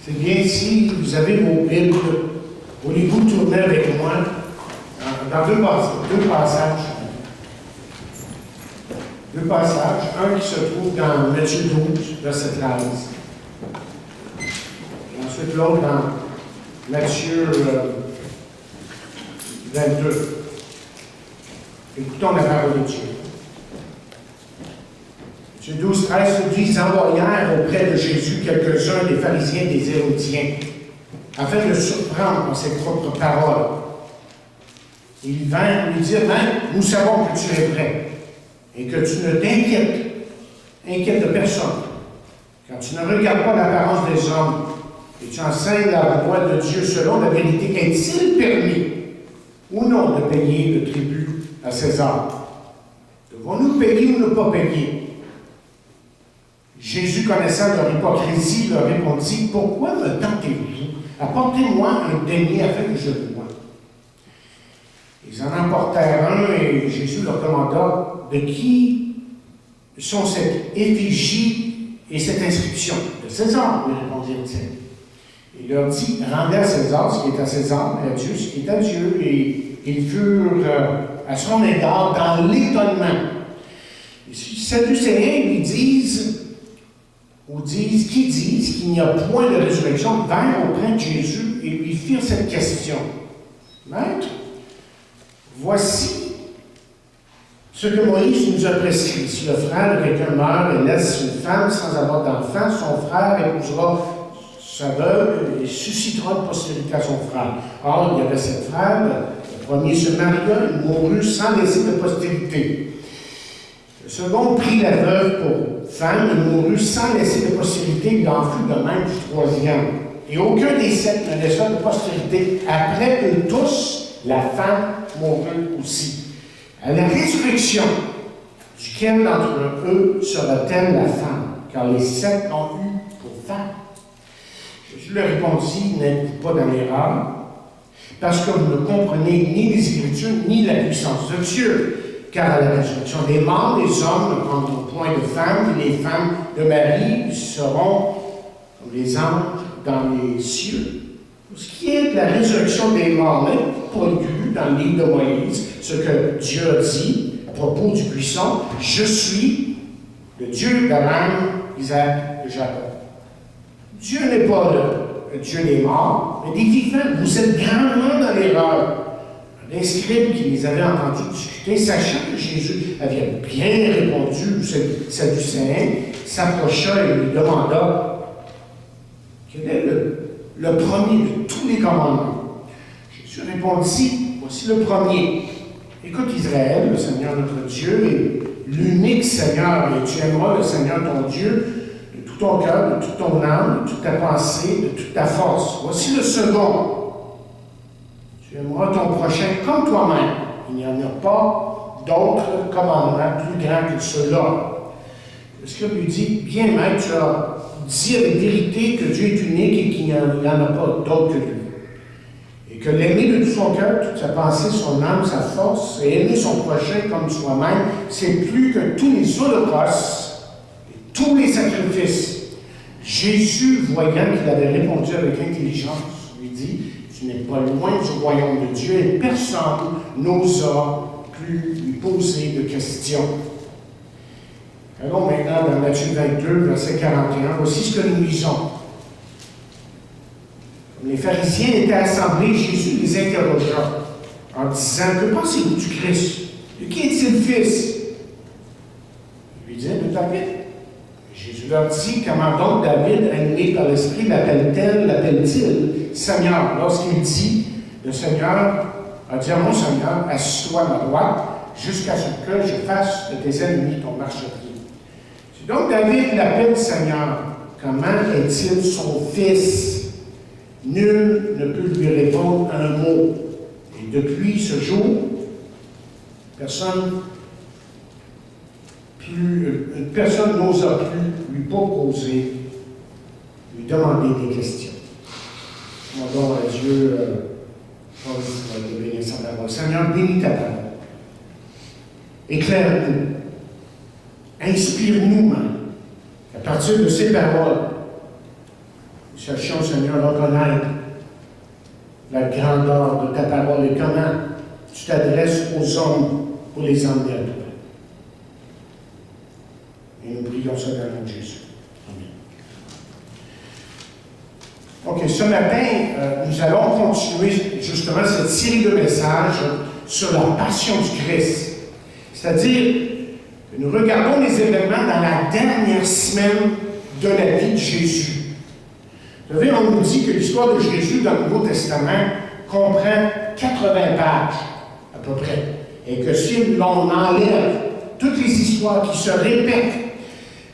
C'est bien si vous avez vos Bibles, voulez-vous tourner avec moi dans deux passages. Deux passages. Un qui se trouve dans Matthieu 12, verset 13. Et ensuite l'autre dans Matthieu 22. Écoutons la parole de Dieu. Matthieu 12, 13 se dit, ils envoyèrent auprès de Jésus quelques-uns des pharisiens et des hérodiens, afin de le surprendre dans ses propres paroles. Ils vinrent lui dire, Maître, nous savons que tu es vrai, et que tu ne t'inquiètes de personne, car tu ne regardes pas l'apparence des hommes, et tu enseignes la voie de Dieu selon la vérité. Est-il permis ou non de payer le tribut à César? Devons-nous payer ou ne pas payer? Jésus, connaissant leur hypocrisie, leur répondit, pourquoi me tentez-vous? Apportez-moi un denier afin que je le voie. Ils en emportèrent un et Jésus leur demanda de qui sont cette effigie et cette inscription. De César, lui répondirent-ils. Il leur dit, rendez à César ce qui est à César, et à Dieu ce qui est à Dieu. Et ils furent à son égard dans l'étonnement. Les Sadducéens lui disent qu'il n'y a point de résurrection, vinrent auprès de Jésus et lui firent cette question. Maître, voici ce que Moïse nous a prescrit. Si le frère de quelqu'un meurt et laisse une femme sans avoir d'enfant, son frère épousera sa veuve et suscitera une postérité à son frère. Or, il y avait sept frères, le premier se maria, il mourut sans laisser de postérité. Le second prit la veuve pour femme et mourut sans laisser de postérité, il en fut de même du troisième. Et aucun des sept ne laissa de postérité. Après eux tous, la femme mourut aussi. À la résurrection, duquel d'entre eux sera-t-elle la femme? Car les sept l'ont eu pour femme. Jésus leur répondit, n'êtes-vous pas dans l'erreur, parce que vous ne comprenez ni les Écritures, ni la puissance de Dieu. Car à la résurrection des morts, les hommes ne prendront point de femmes, et les femmes de Marie seront comme les anges dans les cieux. Pour ce qui est de la résurrection des morts, n'est pas lu dans le livre de Moïse ce que Dieu a dit à propos du buisson. Je suis le Dieu d'Abraham, Isaac et Jacob. Dieu n'est pas le Dieu des morts, mais des vivants. Vous êtes grandement dans l'erreur. Les scribes qui les avaient entendus discuter, sachant que Jésus avait bien répondu aux Sadducéens, s'approcha et lui demanda quel est le premier de tous les commandements. Jésus répondit, voici le premier. Écoute Israël, le Seigneur notre Dieu est l'unique Seigneur, et tu aimeras le Seigneur ton Dieu de tout ton cœur, de toute ton âme, de toute ta pensée, de toute ta force. Voici le second. Tu aimeras ton prochain comme toi-même. Il n'y en a pas d'autres commandements plus grands que ceux-là. Le scribe lui dit, bien maître, tu as dit avec vérité que Dieu est unique et qu'il n'y en a pas d'autre que lui. Et que l'aimer de tout son cœur, toute sa pensée, son âme, sa force, et aimer son prochain comme soi-même, c'est plus que tous les holocaustes et tous les sacrifices. Jésus, voyant qu'il avait répondu avec intelligence, lui dit, tu n'es pas loin du royaume de Dieu et personne n'osa plus lui poser de questions. Allons maintenant dans Matthieu 22, verset 41. Voici ce que nous lisons. Comme les pharisiens étaient assemblés, Jésus les interrogea en disant, que pensez-vous du Christ? De qui est-il fils? Ils lui dirent, de David. Jésus leur dit, comment donc David, animé par l'Esprit, l'appelle-t-il Seigneur? Lorsqu'il dit, le Seigneur a dit à mon Seigneur, assis-toi à ma droite, jusqu'à ce que je fasse de tes ennemis ton marchepied. Si donc David l'appelle Seigneur, comment est-il son fils? Nul ne peut lui répondre un mot. Et depuis ce jour, personne n'osa plus lui proposer, lui demander des questions. Demandons à Dieu de bénir sa parole. Seigneur, bénis ta parole. Éclaire-nous. Inspire-nous, à partir de ces paroles, Sachons, Seigneur, reconnaître la grandeur de ta parole et comment tu t'adresses aux hommes pour les emmener à toi. Et nous prions ça dans le nom de Jésus. Amen. OK, ce matin, nous allons continuer justement cette série de messages sur la passion du Christ. C'est-à-dire que nous regardons les événements dans la dernière semaine de la vie de Jésus. Vous savez, on nous dit que l'histoire de Jésus dans le Nouveau Testament comprend 80 pages, à peu près. Et que si l'on enlève toutes les histoires qui se répètent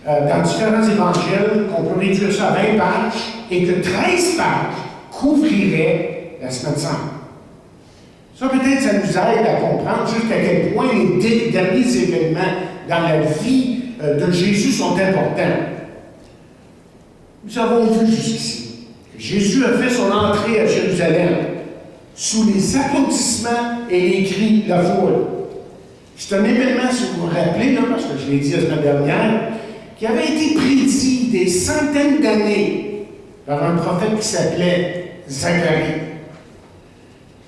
dans différents évangiles, qu'on peut réduire ça à 20 pages, et que 13 pages couvriraient la semaine sainte. Ça, peut-être, ça nous aide à comprendre jusqu'à quel point les derniers événements dans la vie de Jésus sont importants. Nous avons vu jusqu'ici que Jésus a fait son entrée à Jérusalem sous les applaudissements et les cris de la foule. C'est un événement, si vous vous rappelez, là, parce que je l'ai dit la semaine dernière, qui avait été prédit des centaines d'années par un prophète qui s'appelait Zacharie.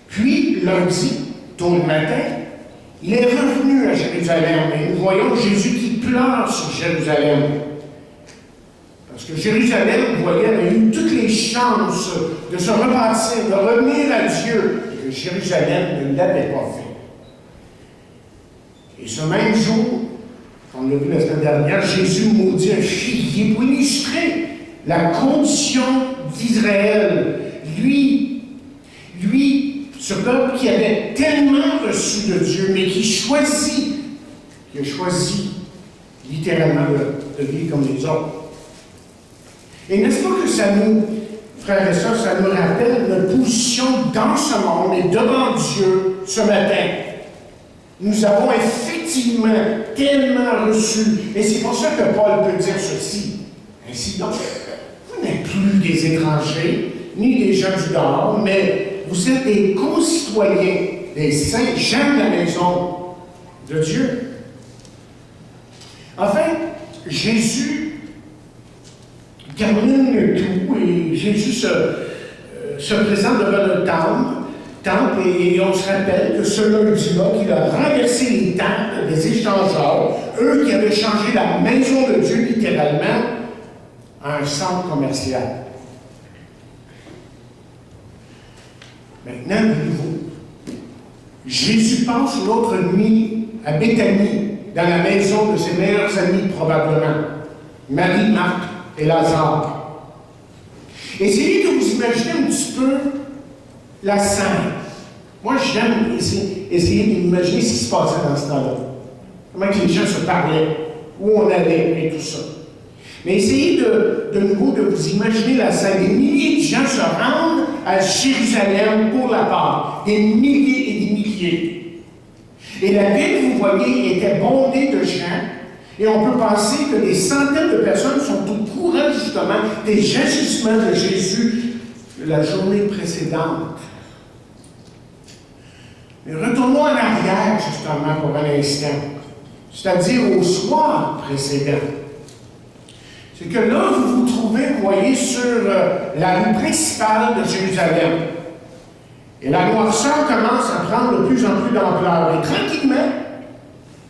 Puis, lundi, tôt le matin, il est revenu à Jérusalem et nous voyons Jésus qui pleure sur Jérusalem. Parce que Jérusalem, vous voyez, avait eu toutes les chances de se rebâtir, de revenir à Dieu, et que Jérusalem ne l'avait pas fait. Et ce même jour, on l'a vu la semaine dernière, Jésus maudit un figuier pour illustrer la condition d'Israël. Lui, ce peuple qui avait tellement reçu de Dieu, mais qui a choisi littéralement de vivre comme les autres. Et n'est-ce pas que ça nous, frères et sœurs, ça nous rappelle notre position dans ce monde et devant Dieu ce matin. Nous avons effectivement tellement reçu. Et c'est pour ça que Paul peut dire ceci. Ainsi donc, vous n'êtes plus des étrangers, ni des gens du dehors, mais vous êtes des concitoyens, des saints gens de la maison de Dieu. Enfin, Jésus termine le tout et Jésus se présente devant le temple et on se rappelle que ce lundi-là, qu'il a renversé les temples des échangeurs, eux qui avaient changé la maison de Dieu littéralement en un centre commercial. Maintenant, de nouveau, Jésus passe l'autre nuit à Béthanie, dans la maison de ses meilleurs amis probablement, Marie, Marthe et Lazare. Essayez de vous imaginer un petit peu la scène. Moi, j'aime essayer d'imaginer ce qui se passait dans ce temps-là. Comment que les gens se parlaient, où on allait et tout ça. Mais essayez de nouveau de vous imaginer la scène. Des milliers de gens se rendent à Jérusalem pour la Pâque. Des milliers et des milliers. Et la ville, vous voyez, était bondée de gens. Et on peut penser que des centaines de personnes sont au courant, justement, des agissements de Jésus de la journée précédente. Mais retournons en arrière, justement, pour un instant. C'est-à-dire au soir précédent. C'est que là, vous vous trouvez, vous voyez, sur la rue principale de Jérusalem. Et la noirceur commence à prendre de plus en plus d'ampleur. Et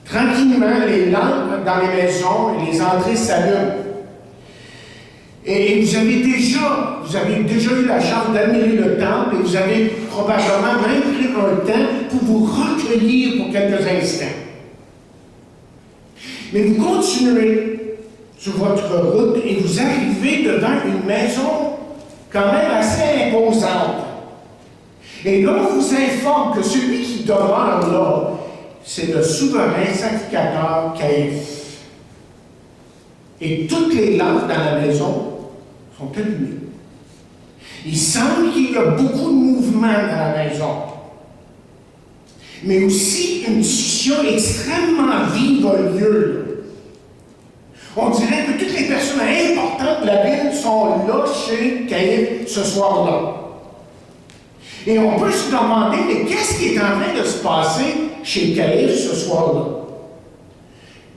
tranquillement, les lampes dans les maisons et les entrées s'allument. Et vous avez déjà eu la chance d'admirer le temple et vous avez probablement même pris un temps pour vous recueillir pour quelques instants. Mais vous continuez sur votre route et vous arrivez devant une maison quand même assez imposante. Et là, on vous informe que celui qui demeure là, c'est le souverain sacrificateur Caïphe. Et toutes les lampes dans la maison sont allumées. Il semble qu'il y a beaucoup de mouvement dans la maison. Mais aussi une discussion extrêmement vive a lieu. On dirait que toutes les personnes importantes de la ville sont là chez Caïphe ce soir-là. Et on peut se demander, mais qu'est-ce qui est en train de se passer chez Caïphe ce soir-là?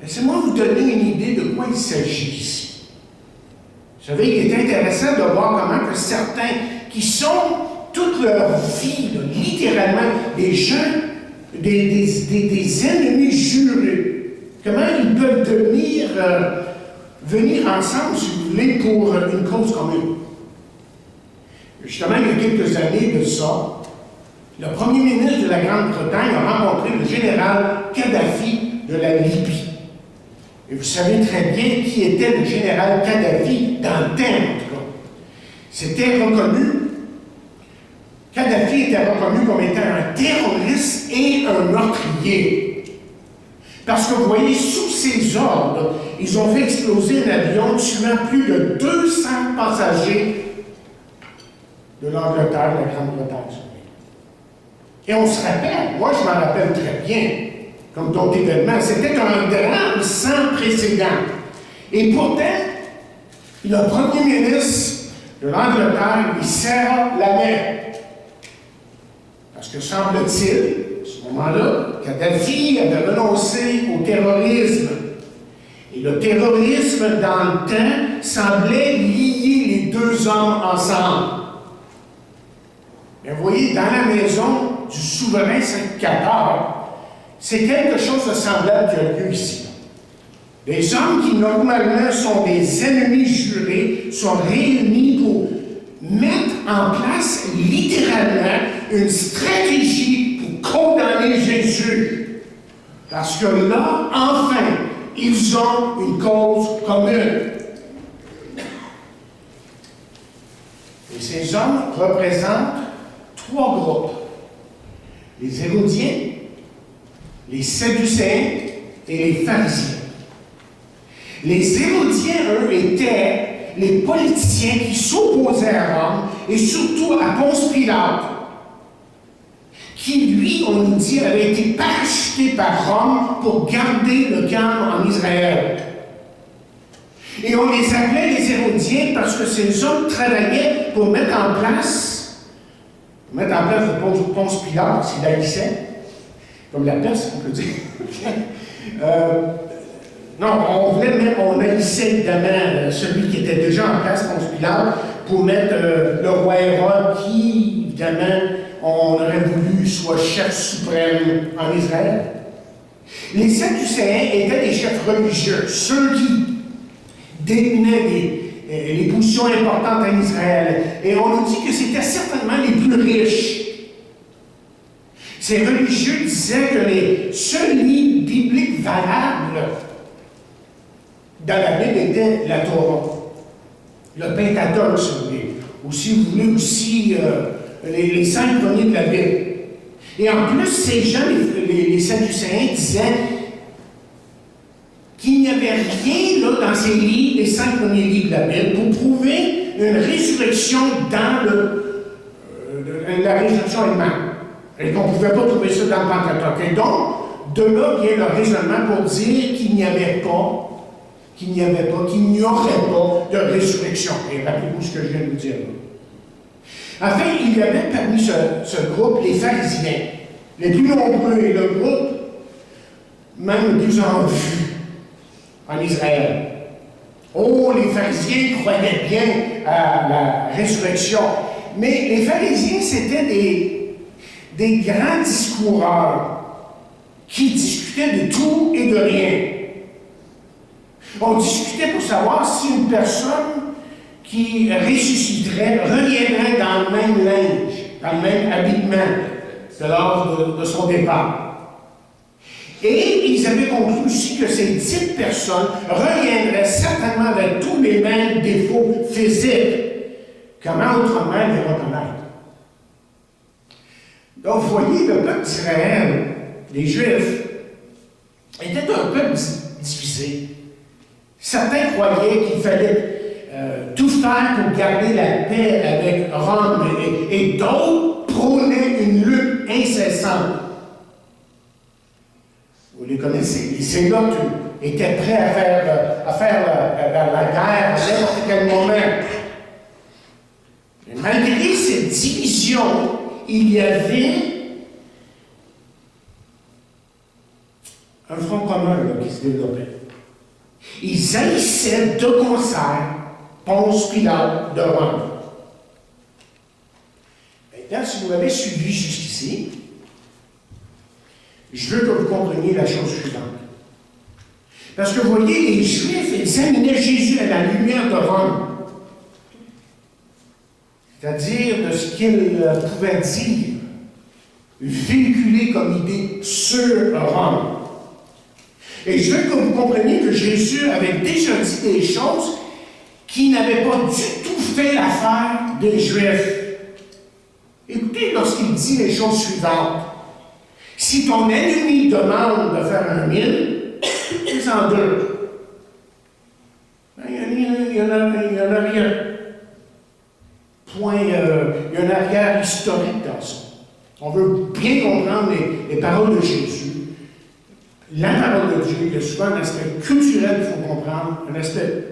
Laissez-moi vous donner une idée de quoi il s'agit ici. Vous savez, il est intéressant de voir comment que certains qui sont toute leur vie, là, littéralement, des gens, des ennemis jurés, comment ils peuvent venir ensemble, si vous voulez, pour une cause commune. Justement, il y a quelques années de ça, le premier ministre de la Grande-Bretagne a rencontré le général Kadhafi de la Libye. Et vous savez très bien qui était le général Kadhafi dans le temps, en tout cas. C'était reconnu, Kadhafi était reconnu comme étant un terroriste et un meurtrier. Parce que vous voyez, sous ses ordres, ils ont fait exploser un avion tuant plus de 200 passagers de l'Angleterre, de la Grande-Bretagne. Et on se rappelle, moi je m'en rappelle très bien, comme d'autres événements, c'était un drame sans précédent. Et pourtant, le premier ministre de l'Angleterre, il serre la main. Parce que semble-t-il, à ce moment-là, Kadhafi avait renoncé au terrorisme. Et le terrorisme, dans le temps, semblait lier les deux hommes ensemble. Mais vous voyez, dans la maison du souverain Saint-Qatar, c'est quelque chose de semblable qui a lieu ici. Des hommes qui, normalement, sont des ennemis jurés, sont réunis pour mettre en place, littéralement, une stratégie pour condamner Jésus. Parce que là, enfin, ils ont une cause commune. Et ces hommes représentent trois groupes. Les Hérodiens, les Sadducéens et les Pharisiens. Les Hérodiens, eux, étaient les politiciens qui s'opposaient à Rome et surtout à Ponce Pilate, qui, lui, on nous dit, avait été parachuté par Rome pour garder le calme en Israël. Et on les appelait les Hérodiens parce que ces hommes travaillaient pour mettre en place le Ponce Pilate, s'il haïssait, comme la peste, on peut dire. Non, on haïssait évidemment celui qui était déjà en place, Ponce Pilate, pour mettre le roi Hérode qui, évidemment, on aurait voulu soit chef suprême en Israël. Les Sadducéens étaient des chefs religieux, ceux qui détenaient les positions importantes en Israël. Et on nous dit que c'était certainement les plus riches. Ces religieux disaient que les seuls livres bibliques valables dans la Bible étaient la Torah, le Pentateuque, si vous voulez, ou si vous voulez aussi les 5 premiers de la Bible. Et en plus, ces gens, les Sadducéens, disaient qu'il n'y avait rien là, dans ces livres, les 5 premiers livres de la Bible, pour prouver une résurrection dans la résurrection elle-même. Et qu'on ne pouvait pas trouver ça dans le Pentateuque. Et donc, de là vient le raisonnement pour dire qu'il n'y aurait pas de résurrection. Et rappelez-vous ce que je viens de vous dire là. Enfin, il y avait parmi ce groupe les pharisiens, les plus nombreux, et le groupe même le plus en vue en Israël. Oh, les pharisiens croyaient bien à la résurrection. Mais les pharisiens, c'était des grands discoureurs qui discutaient de tout et de rien. On discutait pour savoir si une personne qui ressusciterait reviendrait dans le même linge, dans le même habillement de lors de son départ. Et ils avaient conclu aussi que ces 10 personnes reviendraient certainement avec tous les mêmes défauts physiques. Comment autrement les reconnaître? Donc, vous voyez, le peuple d'Israël, les Juifs, était un peuple divisé. Certains croyaient qu'il fallait tout faire pour garder la paix avec Rome, et d'autres prônaient une lutte incessante. Vous les connaissez. Les Zélotes étaient prêts à faire la guerre à n'importe quel moment. Mais malgré cette division, il y avait un front commun là, qui se développait. Ils haïssaient de concert Ponce Pilate de Rome. Maintenant, si vous m'avez suivi jusqu'ici, je veux que vous compreniez la chose suivante. Parce que vous voyez, les Juifs examinaient Jésus à la lumière de Rome. C'est-à-dire de ce qu'il pouvait dire, véhiculer comme idée sur Rome. Et je veux que vous compreniez que Jésus avait déjà dit des choses qui n'avaient pas du tout fait l'affaire des Juifs. Écoutez lorsqu'il dit les choses suivantes. Si ton ennemi demande de faire un mille, fais-en deux. Il y en a rien. Point, il y a un arrière historique dans ça. On veut bien comprendre les paroles de Jésus. La parole de Dieu, il y a souvent un aspect culturel qu'il faut comprendre, un aspect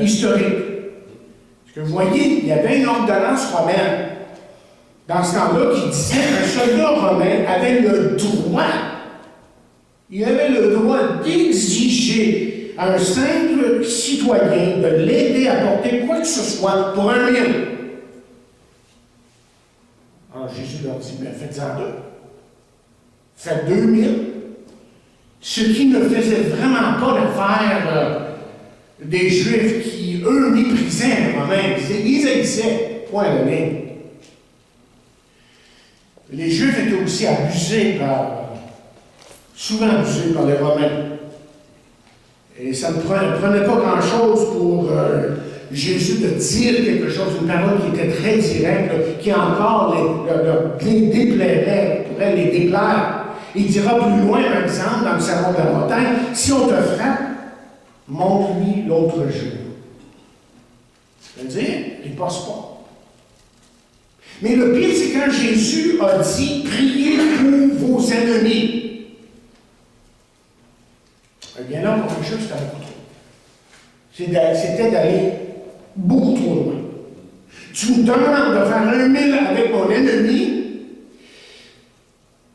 historique. Parce que vous voyez, il y avait une ordonnance romaine dans ce temps-là qui disait qu'un soldat romain avait le droit, il avait le droit d'exiger à un simple citoyen de l'aider à porter quoi que ce soit pour un mille. Alors Jésus leur dit, mais faites-en deux. Faites 2000. Ce qui ne faisait vraiment pas l'affaire des Juifs qui, eux, méprisaient les Romains. Ils haïssaient, point de ligne. Les Juifs étaient aussi souvent abusés par les Romains. Et ça ne prenait pas grand-chose pour Jésus de dire quelque chose, une parole qui était très directe, qui encore les déplairait, pourrait les déplaire. Il dira plus loin, par exemple, dans le sermon de la montagne, si on te frappe, montre-lui l'autre jour. C'est-à-dire, il ne passe pas. Mais le pire, c'est quand Jésus a dit, priez pour vos ennemis. Eh bien là, pour quelque chose, c'était beaucoup trop. C'était d'aller beaucoup trop loin. Tu me demandes de faire un mille avec mon ennemi,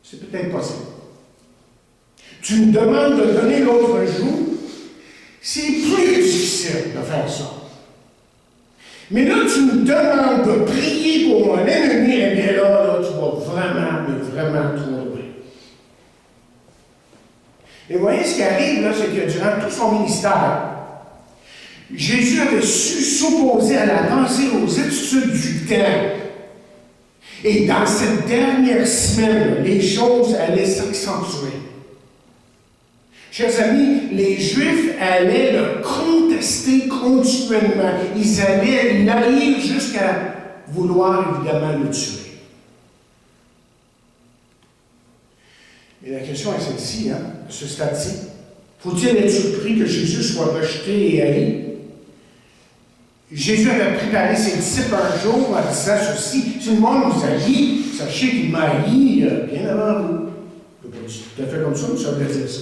c'est peut-être possible. Tu me demandes de donner l'autre joue, c'est plus difficile de faire ça. Mais là, tu me demandes de prier pour mon ennemi, et bien là, tu vas vraiment, mais vraiment trop loin. Et vous voyez, ce qui arrive, là, c'est que durant tout son ministère, Jésus avait su s'opposer à la pensée, aux attitudes du temps. Et dans cette dernière semaine, les choses allaient s'accentuer. Chers amis, les Juifs allaient le contester continuellement. Ils allaient l'haïr jusqu'à vouloir évidemment le tuer. Mais la question est celle-ci, à ce stade-ci. Faut-il être surpris que Jésus soit rejeté et haï? Jésus avait préparé ses disciples un jour en disant ceci, si le monde vous haït, sachez qu'il m'a haï bien avant vous. C'est pas tout à fait comme ça, mais ça veut dire ça.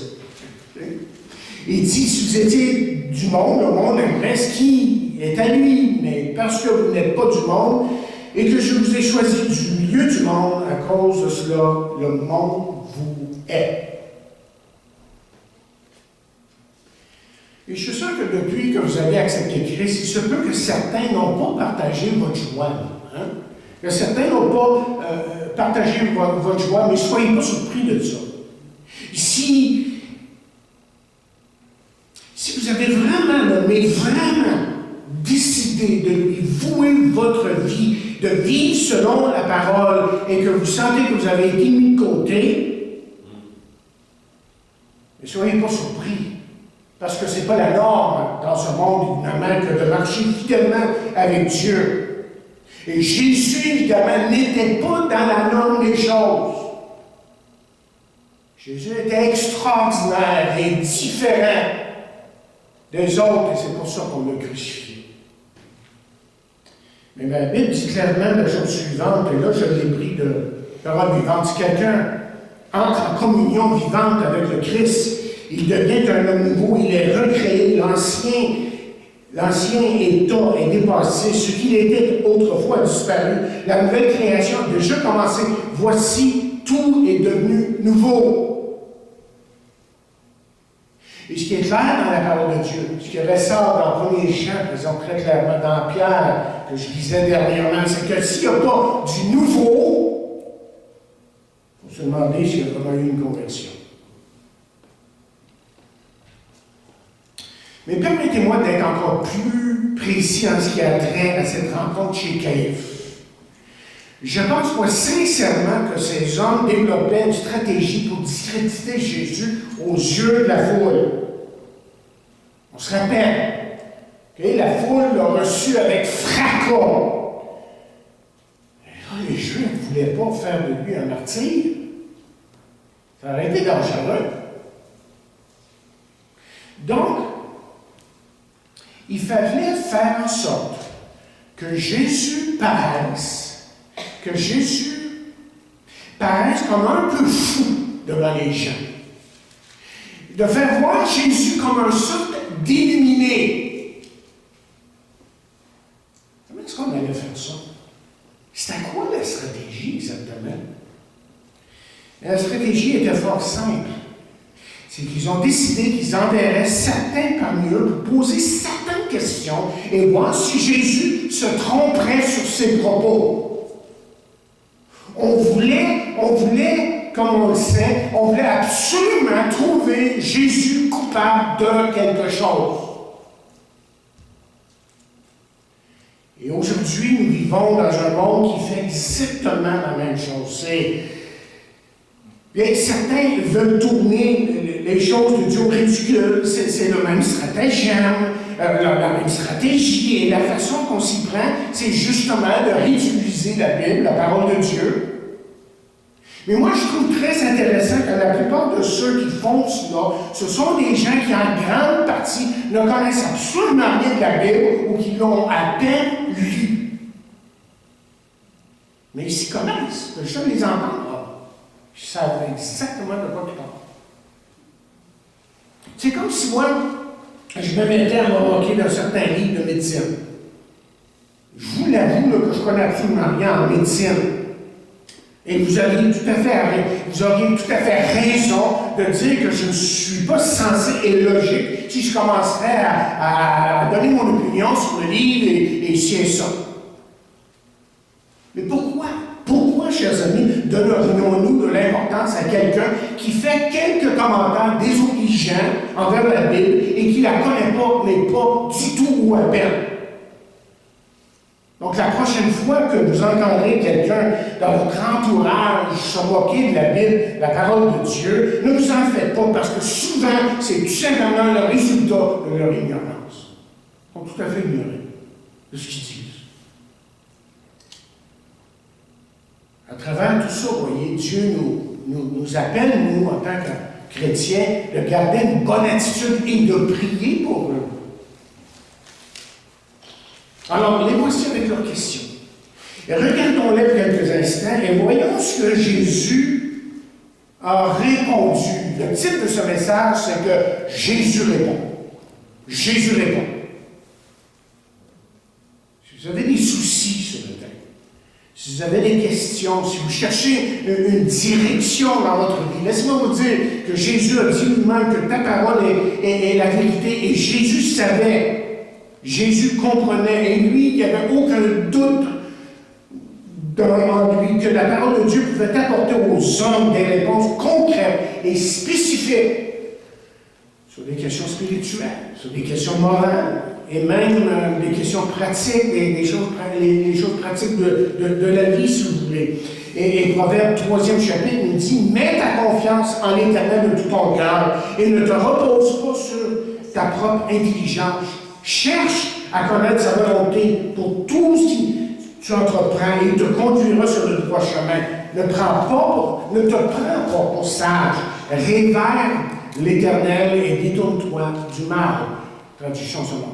Il dit, si vous étiez du monde, le monde aimerait ce qui est à lui, mais parce que vous n'êtes pas du monde et que je vous ai choisi du milieu du monde, à cause de cela, le monde vous hait. Et je suis sûr que depuis que vous avez accepté Christ, il se peut que certains n'ont pas partagé votre joie. Hein? Que certains n'ont pas partagé votre joie, mais ne soyez pas surpris de ça. Si vous avez vraiment nommé, vraiment décidé de lui vouer votre vie, de vivre selon la parole, et que vous sentez que vous avez été mis de côté, ne soyez pas surpris. Parce que ce n'est pas la norme dans ce monde, évidemment, que de marcher fidèlement avec Dieu. Et Jésus, évidemment, n'était pas dans la norme des choses. Jésus était extraordinaire et différent des autres, et c'est pour ça qu'on l'a crucifié. Mais ma Bible dit clairement la chose suivante, et là je l'ai pris de parole vivante. Si quelqu'un entre en communion vivante avec le Christ, il devient un homme nouveau, il est recréé, l'ancien état est dépassé, ce qu'il était autrefois a disparu, la nouvelle création a déjà commencé, voici, tout est devenu nouveau. Et ce qui est clair dans la parole de Dieu, ce qui ressort dans 1er Jean, par exemple, très clairement dans Pierre, que je lisais dernièrement, c'est que s'il n'y a pas du nouveau, il faut se demander s'il y a vraiment eu une conversion. Mais permettez-moi d'être encore plus précis en ce qui a trait à cette rencontre chez Caïphe. Je pense, moi, sincèrement, que ces hommes développaient une stratégie pour discréditer Jésus aux yeux de la foule. On se rappelle que la foule l'a reçu avec fracas. Et là, les Juifs ne voulaient pas faire de lui un martyr. Ça aurait été dangereux. Donc, il fallait faire en sorte que Jésus paraisse comme un peu fou devant les gens. De faire voir Jésus comme un sorte d'illuminé. Comment est-ce qu'on allait faire ça? C'était quoi la stratégie exactement? La stratégie était fort simple. C'est qu'ils ont décidé qu'ils enverraient certains parmi eux pour poser certaines questions et voir si Jésus se tromperait sur ses propos. On voulait, comme on le sait, on voulait absolument trouver Jésus coupable de quelque chose. Et aujourd'hui, nous vivons dans un monde qui fait exactement la même chose. Bien, certains veulent tourner les choses de Dieu au ridicule. C'est le même stratagème, la même stratégie. Et la façon qu'on s'y prend, c'est justement de ridiculiser la Bible, la parole de Dieu. Mais moi, je trouve très intéressant que la plupart de ceux qui font cela, ce sont des gens qui, en grande partie, ne connaissent absolument rien de la Bible ou qui l'ont à peine lue. Mais ils s'y connaissent. Je les entends. Ils savent exactement de quoi ils parlent. C'est comme si moi, je me mettais à me moquer d'un certain livre de médecine. Je vous l'avoue que je connais absolument rien en médecine. Et vous auriez tout à fait raison de dire que je ne suis pas sensé et logique si je commencerais à donner mon opinion sur le livre et ci et ça. Mais pourquoi? Pourquoi, chers amis, donnerions-nous de l'importance à quelqu'un qui fait quelques commentaires désobligeants envers la Bible et qui ne la connaît pas, mais pas du tout ou à peine? Donc, la prochaine fois que vous entendrez quelqu'un dans votre entourage se moquer de la Bible, la parole de Dieu, ne vous en faites pas, parce que souvent, c'est tout simplement le résultat de leur ignorance. Ils sont tout à fait ignorés de ce qu'ils disent. À travers tout ça, vous voyez, Dieu nous appelle, nous, en tant que chrétiens, de garder une bonne attitude et de prier pour eux. Alors, les voici avec leurs questions. Et regardons-les pour quelques instants et voyons ce que Jésus a répondu. Le titre de ce message, c'est que Jésus répond. Jésus répond. Si vous avez des soucis ce matin, si vous avez des questions, si vous cherchez une direction dans votre vie, laissez-moi vous dire que Jésus a dit lui-même que ta parole est la vérité et Jésus savait. Jésus comprenait, et lui, il n'y avait aucun doute en lui que la parole de Dieu pouvait apporter aux hommes des réponses concrètes et spécifiques sur des questions spirituelles, sur des questions morales, et même des questions pratiques, les choses pratiques de la vie, si vous voulez. Et Proverbe 3e chapitre nous dit « Mets ta confiance en l'Éternel de tout ton cœur et ne te repose pas sur ta propre intelligence. Cherche à connaître sa volonté pour tout ce que tu entreprends et il te conduira sur le droit chemin. Ne te prends pas pour sage. Révère l'Éternel et détourne-toi du mal. » Traduction selon.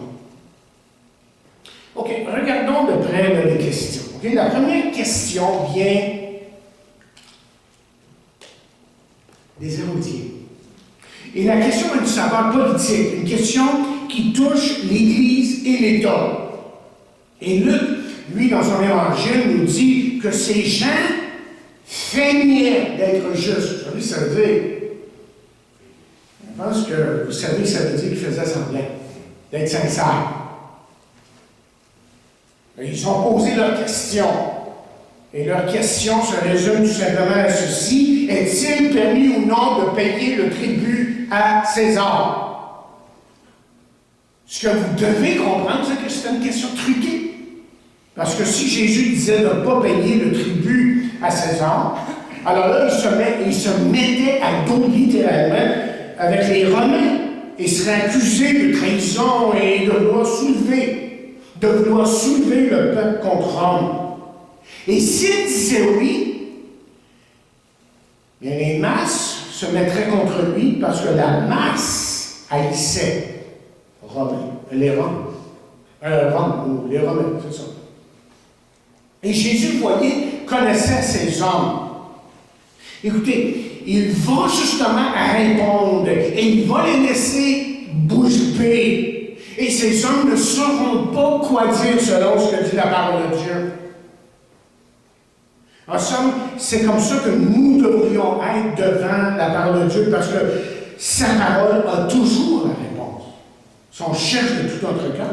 OK, regardons de près les questions. Okay? La première question vient des érudits. Et la question a une saveur politique, une question qui touche l'Église et l'État. Et Luc, lui, dans son évangile, nous dit que ces gens feignaient d'être justes. Vous savez, ça veut dire, pense que, vous savez, ça veut dire qu'ils faisaient semblant d'être sincères. Ils ont posé leurs questions. Et leur question se résume tout simplement à ceci: est-il permis ou non de payer le tribut à César? Ce que vous devez comprendre, c'est que c'est une question truquée. Parce que si Jésus disait de ne pas payer le tribut à César, alors là, il se mettait à dos littéralement avec les Romains et serait accusé de trahison et de vouloir soulever le peuple contre Rome. Et s'il disait oui, bien les masses se mettraient contre lui parce que la masse haïssait les Romains, c'est ça. Et Jésus, vous voyez, connaissait ces hommes. Écoutez, il va justement répondre et il va les laisser bouche bée. Et ces hommes ne sauront pas quoi dire selon ce que dit la parole de Dieu. En somme, c'est comme ça que nous devrions être devant la parole de Dieu, parce que sa parole a toujours la réponse. Si on cherche de tout notre cœur.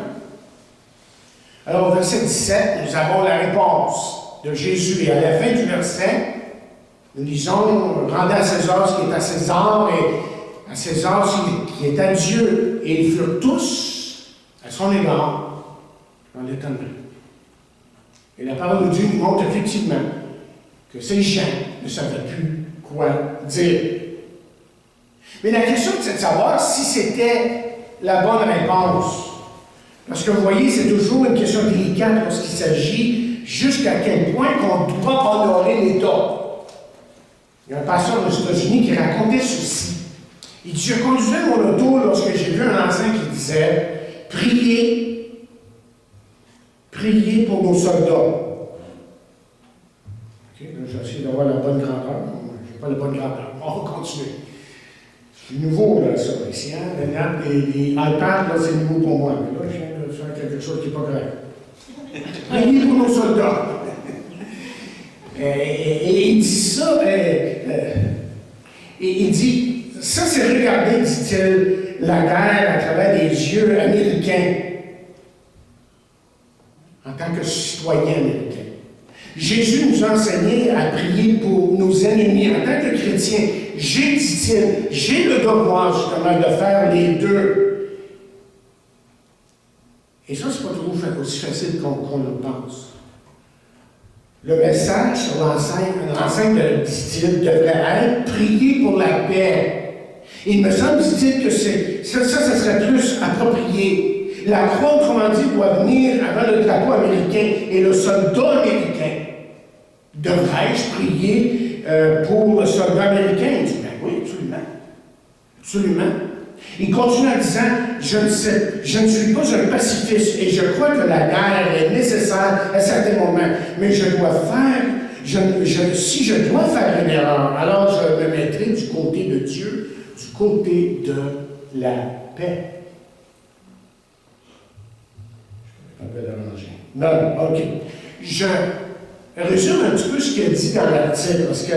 Alors, au verset 17, nous avons la réponse de Jésus. Et à la fin du verset, nous lisons: rendez à César ce qui est à César, et à César ce qui est à Dieu. Et ils furent tous à son égard dans l'étonnement. Et la parole de Dieu nous montre effectivement que ces gens ne savaient plus quoi dire. Mais la question, c'est de savoir si c'était la bonne réponse. Parce que vous voyez, c'est toujours une question délicate lorsqu'il s'agit jusqu'à quel point qu'on doit honorer l'État. Il y a un pasteur aux États-Unis qui racontait ceci. Il dit: je conduisais mon auto lorsque j'ai vu un enseigne qui disait: priez pour nos soldats. Je vais essayer d'avoir la bonne grandeur. Je n'ai pas la bonne grandeur. On va continuer. C'est nouveau, là, ça, ici. Hein? Les iPads, là, c'est nouveau pour moi. Mais là, je viens de faire quelque chose qui n'est pas correct. Priez pour nos soldats. Et il dit ça. Et il dit: ça, c'est regarder, dit-il, la guerre à travers des yeux américains, en tant que citoyen américain. Jésus nous a enseigné à prier pour nos ennemis. En tant que chrétien, j'ai le devoir justement de faire les deux. Et ça, c'est pas toujours aussi facile qu'on le pense. Le message sur l'enseigne dit-il, devrait être: prier pour la paix. Il me semble, dit-il, que ça serait plus approprié. La croix, autrement dit, doit venir avant le drapeau américain et le soldat américain. Devrais-je prier pour le soldat américain? Il dit: ben oui, absolument. Absolument. Il continue en disant: je ne suis pas un pacifiste et je crois que la guerre est nécessaire à certains moments, mais si je dois faire une erreur, alors je me mettrai du côté de Dieu, du côté de la paix. Non, ok. Je résume un petit peu ce qu'il a dit dans l'article, parce qu'il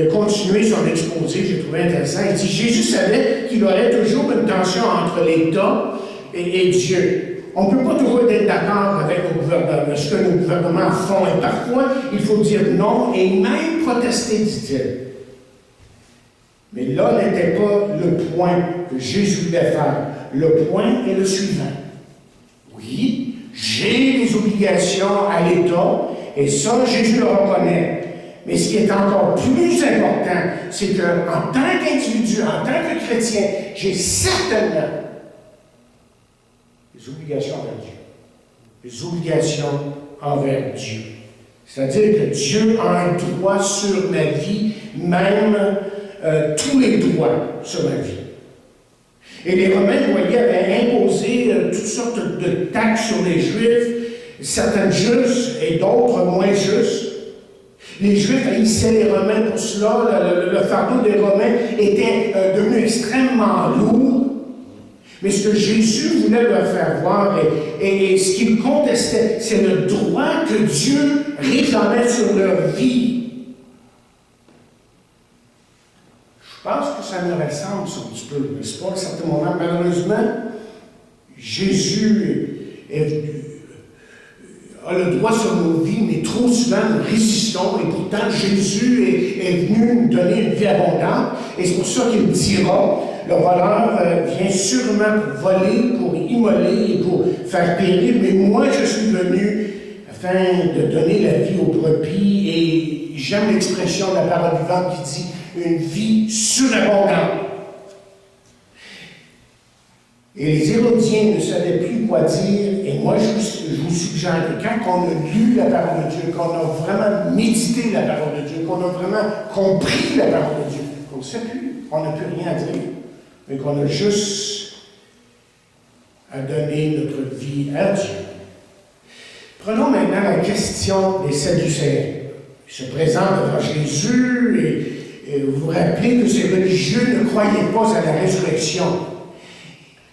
a continué son exposé, j'ai trouvé intéressant. Il dit: Jésus savait qu'il y aurait toujours une tension entre l'État et Dieu. On ne peut pas toujours être d'accord avec ce que nos gouvernements font, et parfois, il faut dire non et même protester, dit-il. Mais là n'était pas le point que Jésus voulait faire. Le point est le suivant. Oui, j'ai des obligations à l'État, et ça, Jésus le reconnaît. Mais ce qui est encore plus important, c'est qu'en tant qu'individu, en tant que chrétien, j'ai certainement des obligations envers Dieu. Des obligations envers Dieu. C'est-à-dire que Dieu a un droit sur ma vie, même tous les droits sur ma vie. Et les Romains, vous voyez, avaient imposé toutes sortes de taxes sur les Juifs, certaines justes et d'autres moins justes. Les Juifs haïssaient les Romains pour cela. Le fardeau des Romains était devenu extrêmement lourd. Mais ce que Jésus voulait leur faire voir, et ce qu'il contestait, c'est le droit que Dieu réclamait sur leur vie. Je pense que ça nous ressemble un petit peu, n'est-ce pas? À un certain moment, malheureusement, Jésus a le droit sur nos vies, mais trop souvent nous résistons, et pourtant Jésus est venu nous donner une vie abondante, et c'est pour ça qu'il dira, le voleur vient sûrement pour voler, pour immoler et pour faire périr, mais moi je suis venu afin de donner la vie aux brebis, et j'aime l'expression de la parole vivante qui dit une vie surabondante. Et les Hérodiens ne savaient plus quoi dire, et moi je vous suggère que quand on a lu la parole de Dieu, qu'on a vraiment médité la parole de Dieu, qu'on a vraiment compris la parole de Dieu, qu'on ne sait plus, on n'a plus rien à dire, mais qu'on a juste à donner notre vie à Dieu. Prenons maintenant la question des Sadducéens. Ils se présentent devant Jésus, et vous vous rappelez que ces religieux ne croyaient pas à la résurrection.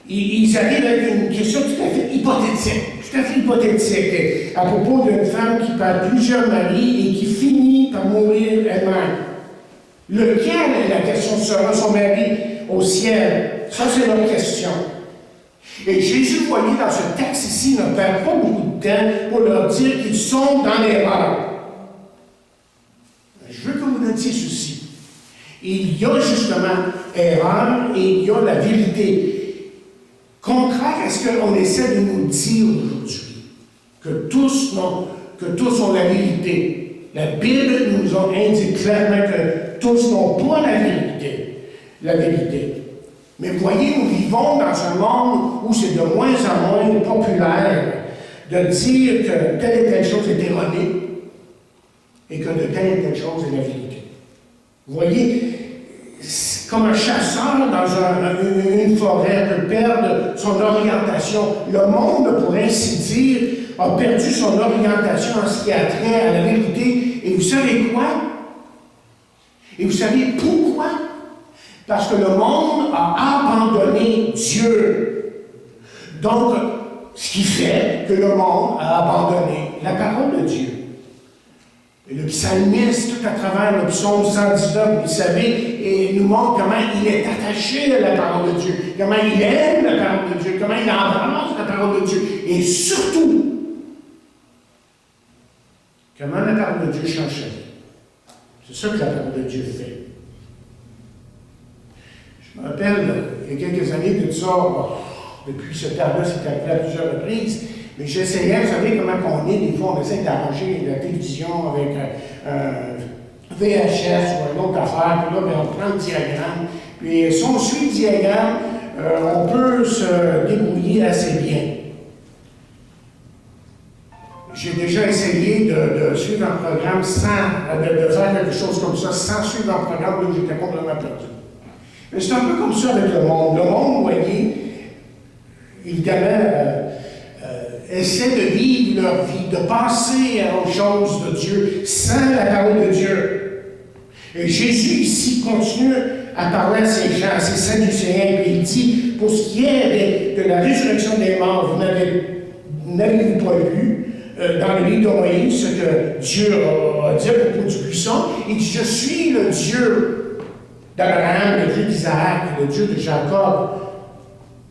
Ils arrivent avec une question tout à fait hypothétique, à propos d'une femme qui perd plusieurs maris et qui finit par mourir elle-même. Lequel est la question sera son mari au ciel? Ça, c'est leur question. Et Jésus, vous voyez, dans ce texte ici, ne perd pas beaucoup de temps pour leur dire qu'ils sont dans l'erreur. Je veux que vous notiez ceci. Il y a justement erreur et il y a la vérité. Contraire à ce qu'on essaie de nous dire aujourd'hui, que tous ont la vérité. La Bible nous indique clairement que tous n'ont pas la vérité. Mais voyez, nous vivons dans un monde où c'est de moins en moins populaire de dire que telle et telle chose est erronée et que de telle et telle chose est la vérité. Vous voyez, comme un chasseur dans une forêt peut perdre son orientation. Le monde, pour ainsi dire, a perdu son orientation en ce qui a trait à la vérité. Et vous savez quoi? Et vous savez pourquoi? Parce que le monde a abandonné Dieu. Donc, ce qui fait que le monde a abandonné la parole de Dieu. Et le psalmiste, tout à travers le psaume 119, vous savez, et nous montre comment il est attaché à la parole de Dieu, comment il aime la parole de Dieu, comment il embrasse la parole de Dieu, et surtout, comment la parole de Dieu change sa vie. C'est ça que la parole de Dieu fait. Je me rappelle, il y a quelques années de ça, depuis ce temps-là, c'est arrivé à plusieurs reprises, mais j'essayais, vous savez comment on est, des fois on essaie d'arranger la télévision avec un VHS ou une autre affaire, puis là, on prend le diagramme, puis si on suit le diagramme, on peut se débrouiller assez bien. J'ai déjà essayé de suivre un programme de faire quelque chose comme ça, sans suivre un programme où j'étais complètement perdu. Mais c'est un peu comme ça avec le monde. Le monde, vous voyez, évidemment, essaie de vivre leur vie, de passer aux choses de Dieu sans la parole de Dieu. Et Jésus ici continue à parler à ces gens, à ces Sadducéens, et il dit, pour ce qui est de la résurrection des morts, n'avez-vous pas lu dans le livre de Moïse ce que Dieu a dit à propos du buisson? Il dit, je suis le Dieu d'Abraham, le Dieu d'Isaac, le Dieu de Jacob.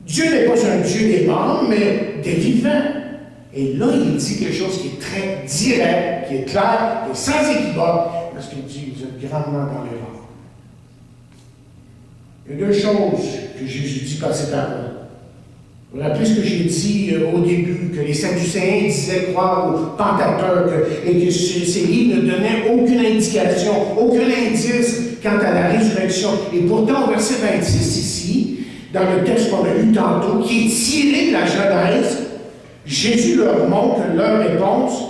Dieu n'est pas un Dieu des morts, mais des vivants. Et là, il dit quelque chose qui est très direct, qui est clair, qui est sans équivoque, parce qu'il dit, vous êtes grandement dans l'erreur. Il y a deux choses que Jésus dit par ces paroles. Vous vous rappelez ce que j'ai dit au début, que les Sadducéens disaient croire au Pentateuque, et que ces livres ne donnaient aucune indication, aucun indice quant à la résurrection. Et pourtant, au verset 26 ici, dans le texte qu'on a lu tantôt, qui est tiré de la Genèse, Jésus leur montre leur réponse,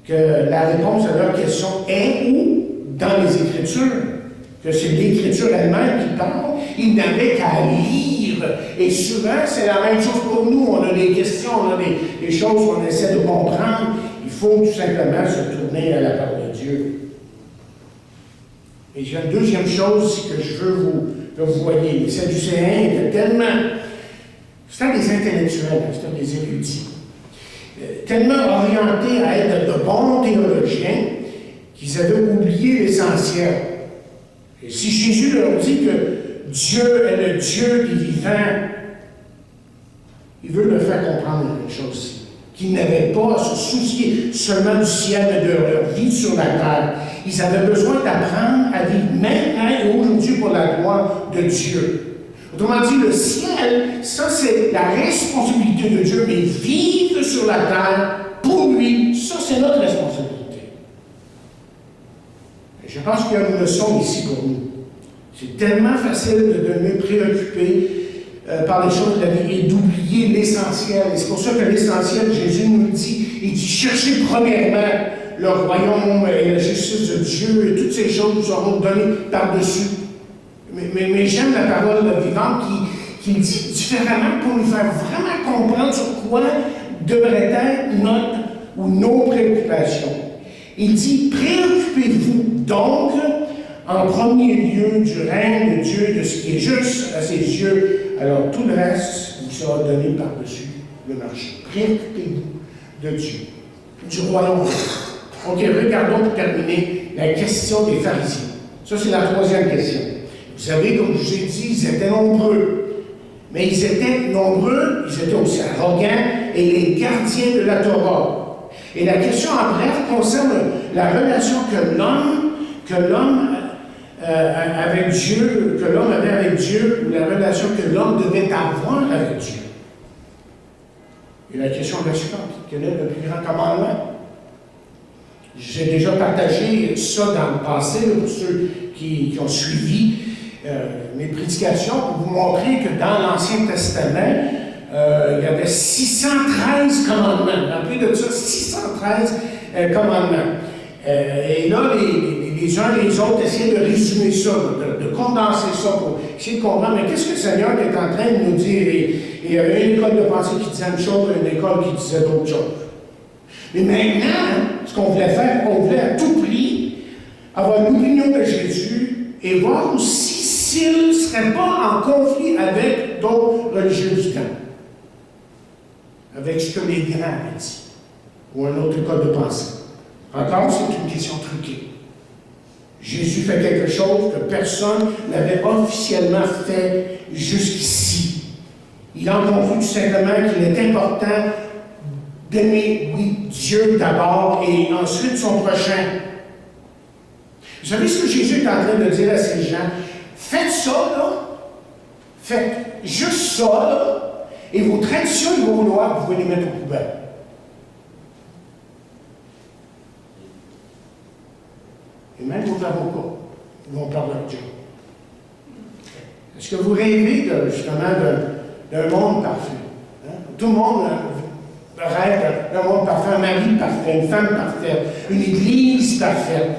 que la réponse à leur question est où? Dans les Écritures. Que c'est l'Écriture elle-même qui parle. Ils n'avaient qu'à lire. Et souvent, c'est la même chose pour nous. On a des questions, on a des choses qu'on essaie de comprendre. Il faut tout simplement se tourner à la parole de Dieu. Et j'ai une deuxième chose que je veux que vous voyez. Les Sadducéens étaient tellement... C'était des intellectuels, c'était des érudits. Tellement orientés à être de bons théologiens qu'ils avaient oublié l'essentiel. Et si Jésus leur dit que Dieu est le Dieu des vivants, il veut leur faire comprendre une chose, qu'ils n'avaient pas à se soucier seulement du ciel, mais de leur vie sur la terre. Ils avaient besoin d'apprendre à vivre maintenant et aujourd'hui pour la gloire de Dieu. Autrement dit, le ciel, ça c'est la responsabilité de Dieu, mais vivre sur la terre pour lui, ça c'est notre responsabilité. Et je pense qu'il y a une leçon ici pour nous. C'est tellement facile de devenir préoccupé par les choses de la vie et d'oublier l'essentiel. Et c'est pour ça que l'essentiel, Jésus nous le dit, il dit cherchez premièrement le royaume et la justice de Dieu et toutes ces choses nous seront données par-dessus. Mais j'aime la parole vivante qui me dit différemment pour nous faire vraiment comprendre sur quoi devrait être nos préoccupations. Il dit préoccupez-vous donc en premier lieu du règne de Dieu, de ce qui est juste à ses yeux, alors tout le reste vous sera donné par-dessus le marché. Préoccupez-vous de Dieu, du royaume. Ok, regardons pour terminer la question des pharisiens. Ça, c'est la troisième question. Vous savez, comme je vous ai dit, ils étaient nombreux. Mais ils étaient nombreux, ils étaient aussi arrogants et les gardiens de la Torah. Et la question en bref concerne la relation que l'homme avec Dieu, que l'homme avait avec Dieu, ou la relation que l'homme devait avoir avec Dieu. Et la question est la suivante: quel est le plus grand commandement? J'ai déjà partagé ça dans le passé, pour ceux qui ont suivi mes prédications, pour vous montrer que dans l'Ancien Testament, il y avait 613 commandements. Rappelez de ça, 613 commandements. Et là, les uns et les autres essayaient de résumer ça, de condenser ça pour essayer de comprendre, mais qu'est-ce que le Seigneur est en train de nous dire? Et il y avait une école de pensée qui disait une chose, et une école qui disait d'autres choses. Mais maintenant, ce qu'on voulait faire, on voulait à tout prix avoir l'opinion de Jésus et voir aussi s'il ne serait pas en conflit avec d'autres religieux du temps, avec ce que les grands avaient dit, ou une autre école de pensée. Encore, c'est une question truquée. Jésus fait quelque chose que personne n'avait officiellement fait jusqu'ici. Il en conclut tout simplement qu'il est important d'aimer, oui, Dieu d'abord et ensuite son prochain. Vous savez ce que Jésus est en train de dire à ces gens? Faites ça, là. Faites juste ça, là. Et vos traditions et vos lois, vous pouvez les mettre aux poubelles. Et même vos avocats vont perdre leur job. Est-ce que vous rêvez justement d'un monde parfait? Hein? Tout le monde rêve d'un monde parfait, un mari parfait, une femme parfaite, une église parfaite.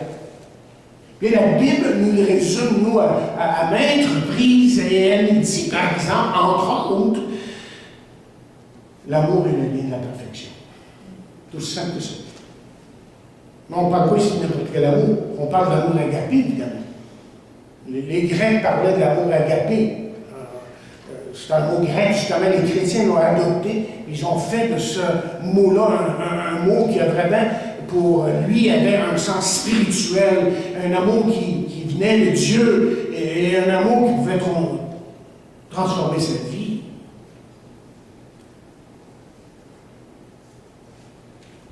Bien, la Bible nous le résume, nous, à maintes reprises, et elle nous dit, par exemple, entre autres, l'amour est le lien de la perfection. Tout simple que ça. Mais on ne parle pas ici de n'importe quel amour, on parle d'amour agapé, évidemment. Les Grecs parlaient de l'amour agapé. C'est un mot grec, justement, les chrétiens l'ont adopté. Ils ont fait de ce mot-là un mot qui a vraiment, pour lui, avait un sens spirituel, un amour qui venait de Dieu et un amour qui pouvait transformer cette vie.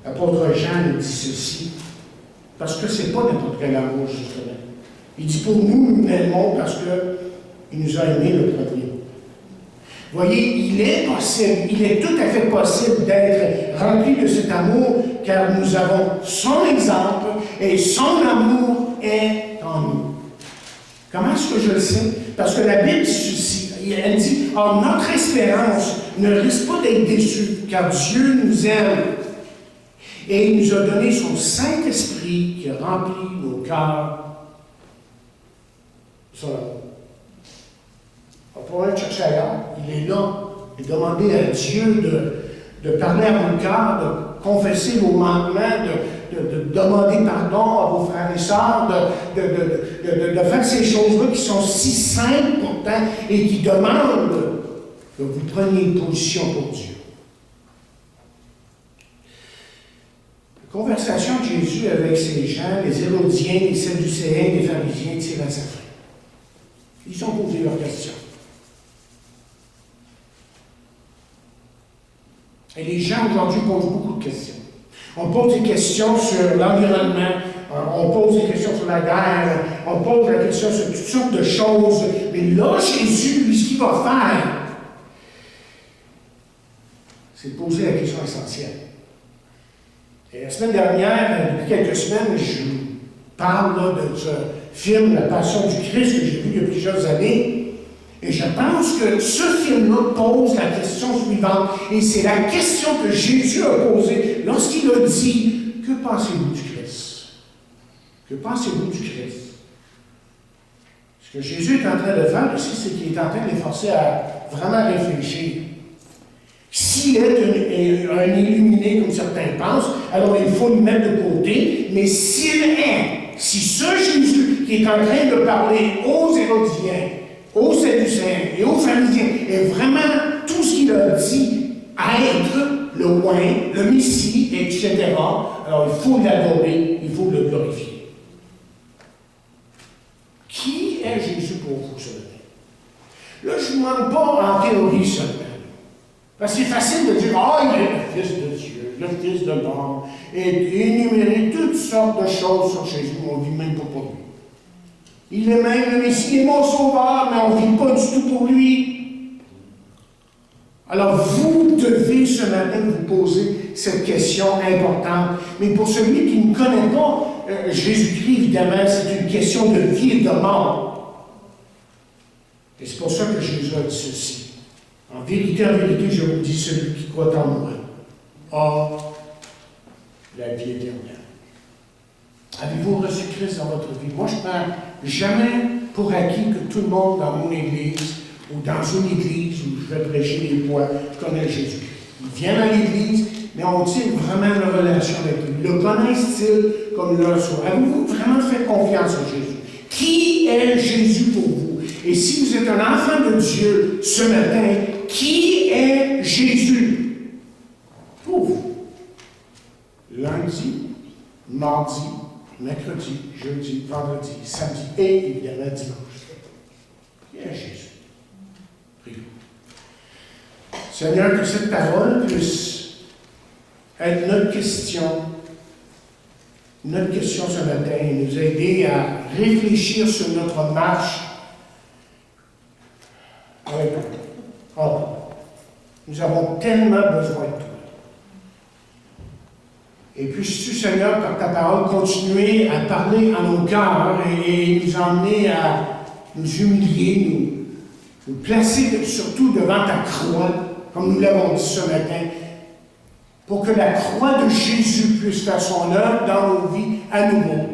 L'apôtre Jean nous dit ceci, parce que c'est pas n'importe quel amour, justement. Il dit pour nous, nous l'aimons parce qu'il nous a aimés le premier. Vous voyez, il est possible, il est tout à fait possible d'être rempli de cet amour, car nous avons son exemple et son amour est en nous. Comment est-ce que je le sais? Parce que la Bible dit ceci, elle dit, oh, notre espérance ne risque pas d'être déçue, car Dieu nous aime. Et il nous a donné son Saint-Esprit qui remplit nos cœurs. Son amour. On pourrait le chercher ailleurs. Il est là. Et demander à Dieu de parler à vos cœurs, de confesser vos manquements, de demander pardon à vos frères et sœurs, de faire ces choses-là qui sont si simples pourtant et qui demandent que vous preniez une position pour Dieu. La conversation de Jésus avec ces gens, les Hérodiens, les Sadducéens, les pharisiens, tire à sa fin. Ils ont posé leurs questions. Et les gens aujourd'hui posent beaucoup de questions. On pose des questions sur l'environnement, on pose des questions sur la guerre, on pose la question sur toutes sortes de choses. Mais là, Jésus, lui, ce qu'il va faire, c'est de poser la question essentielle. Et la semaine dernière, depuis quelques semaines, je parle là, de ce film, La Passion du Christ, que j'ai vu il y a plusieurs années. Et je pense que ce film-là pose la question suivante. Et c'est la question que Jésus a posée lorsqu'il a dit « Que pensez-vous du Christ? Que pensez-vous du Christ? » Ce que Jésus est en train de faire aussi, c'est qu'il est en train de les forcer à vraiment réfléchir. S'il est un illuminé, comme certains pensent, alors il faut le mettre de côté. Mais si ce Jésus qui est en train de parler aux Hérodiens, aux Sadducéens et aux pharisiens est vraiment tout ce qu'il a dit à être le roi, le Messie, etc., alors il faut l'adorer, il faut le glorifier. Qui est Jésus pour vous ce matin? Là, je ne demande pas en théorie seulement. Parce que c'est facile de dire, il est le Fils de Dieu, le Fils de l'homme, et énumérer toutes sortes de choses sur Jésus, mais on ne vit même pas pour lui. Il est même le Messie, il est mon sauveur, mais on ne vit pas du tout pour lui. Alors, vous devez ce matin vous poser cette question importante. Mais pour celui qui ne connaît pas Jésus-Christ, évidemment, c'est une question de vie et de mort. Et c'est pour ça que Jésus a dit ceci. En vérité, je vous dis, celui qui croit en moi a la vie éternelle. Avez-vous reçu Christ dans votre vie? Moi, je ne prends jamais pour acquis que tout le monde dans mon église ou dans une église où je vais prêcher les voix connaît Jésus-Christ. Ils viennent à l'église, mais ont-ils vraiment une relation avec lui? Le connaissent-ils comme leur soi? Avez-vous vraiment fait confiance en Jésus? Qui est Jésus pour vous? Et si vous êtes un enfant de Dieu ce matin, qui est Jésus pour vous? Lundi, mardi, mercredi, jeudi, vendredi, samedi et évidemment dimanche. Qui est Jésus? Prions. Seigneur, que cette parole puisse être notre question ce matin et nous aider à réfléchir sur notre marche avec toi. Oh, nous avons tellement besoin de toi. Et puisses-tu, Seigneur, par ta parole, continuer à parler à nos cœurs et nous emmener à nous humilier, nous placer surtout devant ta croix, comme nous l'avons dit ce matin, pour que la croix de Jésus puisse faire son œuvre dans nos vies à nouveau.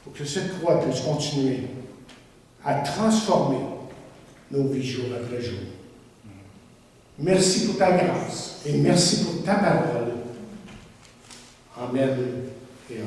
Pour que cette croix puisse continuer à transformer nos vies jour après jour. Merci pour ta grâce et merci pour ta parole. Amen et amen.